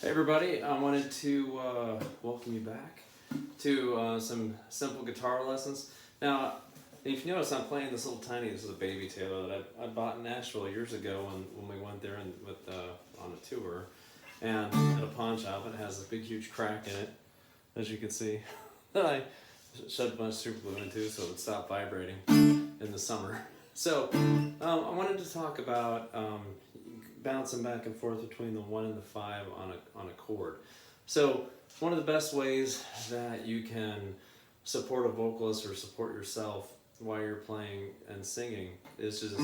Hey everybody, I wanted to welcome you back to some simple guitar lessons. Now, if you notice, I'm playing this little tiny, this is a baby Taylor that I bought in Nashville years ago when we went there on a tour. And at a pawn shop, it has a big huge crack in it, as you can see, that I shoved a bunch of super glue into so it would stop vibrating in the summer. So, I wanted to talk about bouncing back and forth between the 1 and the 5 on a chord. So one of the best ways that you can support a vocalist or support yourself while you're playing and singing is just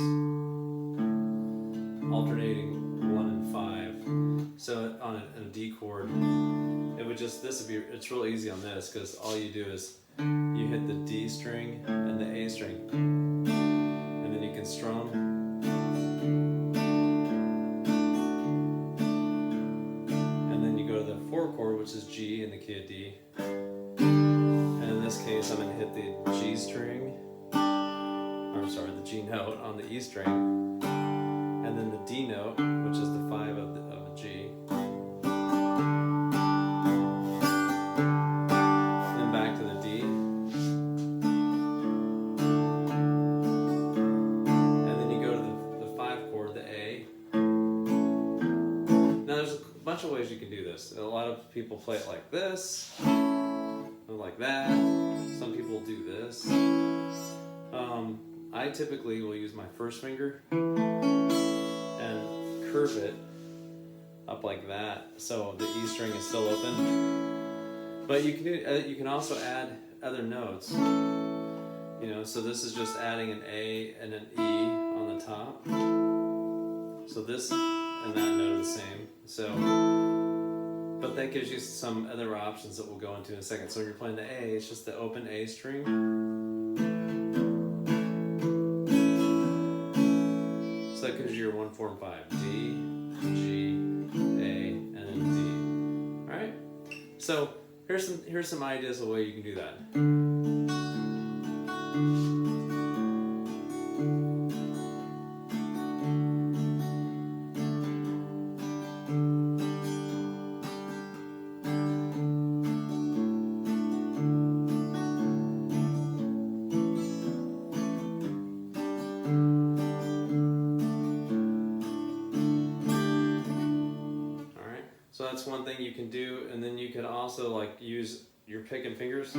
alternating 1 and 5. So on a D chord, it's real easy on this because all you do is you hit the D string and the A string, and then you can strum. Which is G in the key of D. And in this case, I'm going to hit the G string, the G note on the E string, and then the D note, which is the 5 of the G. Then back to the D. And then you go to the 5 chord, the A. Now there's a bunch of ways you can do this. A lot of people play it like this, or like that. Some people do this. I typically will use my first finger and curve it up like that, so the E string is still open. But you can also add other notes. So this is just adding an A and an E on the top. So this and that note are the same. But that gives you some other options that we'll go into in a second. So when you're playing the A, it's just the open A string. So that gives you your 1, 4, and 5. D, G, A, and then D. Alright? So here's some ideas of the way you can do that. So that's one thing you can do, and then you can also use your pick and fingers.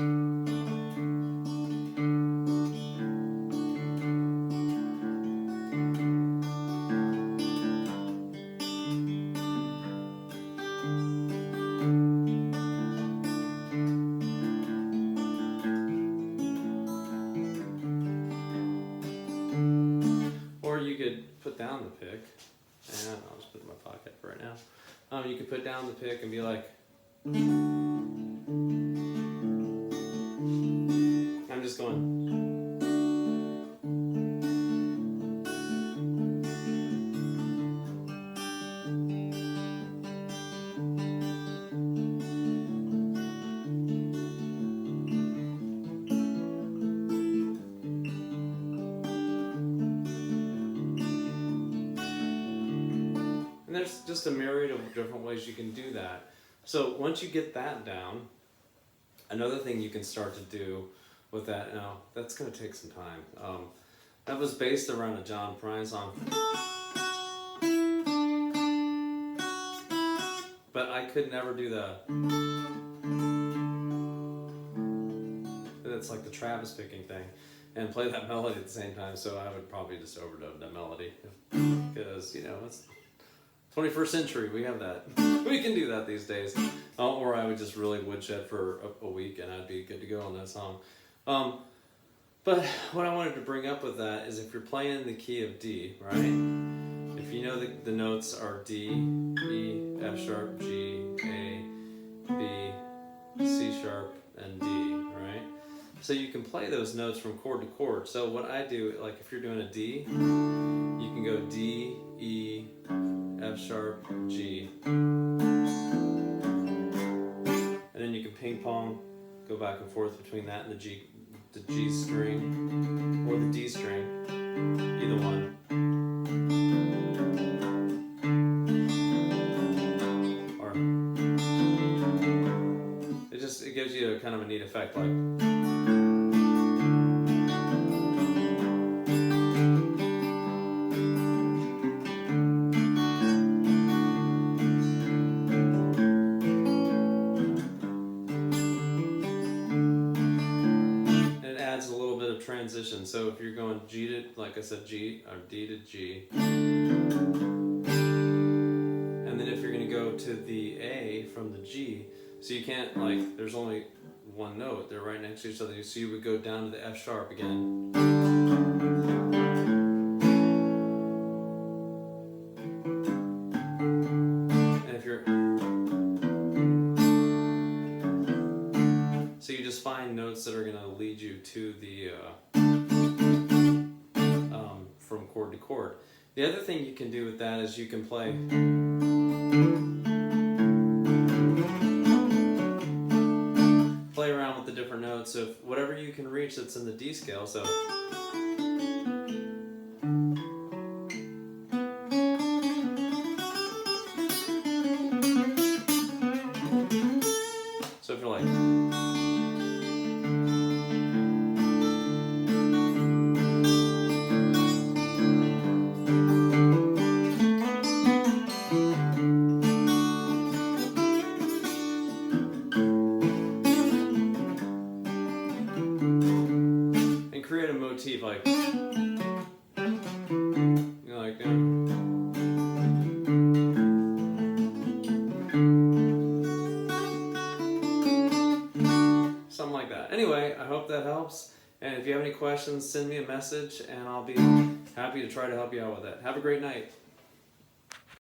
Or you could put down the pick, and I'll just put it in my pocket for right now. You could put down the pick and be like, I'm just going. And there's just a myriad of different ways you can do that. So once you get that down, another thing you can start to do with that, now that's going to take some time. That was based around a John Prine song. But I could never do that's like the Travis picking thing, and play that melody at the same time, so I would probably just overdub that melody. Because, it's 21st century, we have that. We can do that these days. Or I would just really woodshed for a week and I'd be good to go on that song. But what I wanted to bring up with that is if you're playing in the key of D, right? If you know the notes are D, E, F sharp, G, A, B, C sharp, and D, right? So you can play those notes from chord to chord. So what I do, like if you're doing a D, you can go D, E, F sharp, G. And then you can ping pong, go back and forth between that and the G string or the D string, either one. Or kind of a neat effect. Like, and it adds a little bit of transition. So if you're going G to, like I said, G or D to G, and then if you're going to go to the A from the G, so you can't, like, there's only one note, they're right next to each other, so you would go down to the F sharp again. And if you're, so you just find notes that are going to lead you to the from chord to chord. The other thing you can do with that is you can play around with the different notes of whatever you can reach that's in the D scale. So if you're like, and create a motif like, like something like that. Anyway, I hope that helps. And if you have any questions, send me a message and I'll be happy to try to help you out with that. Have a great night.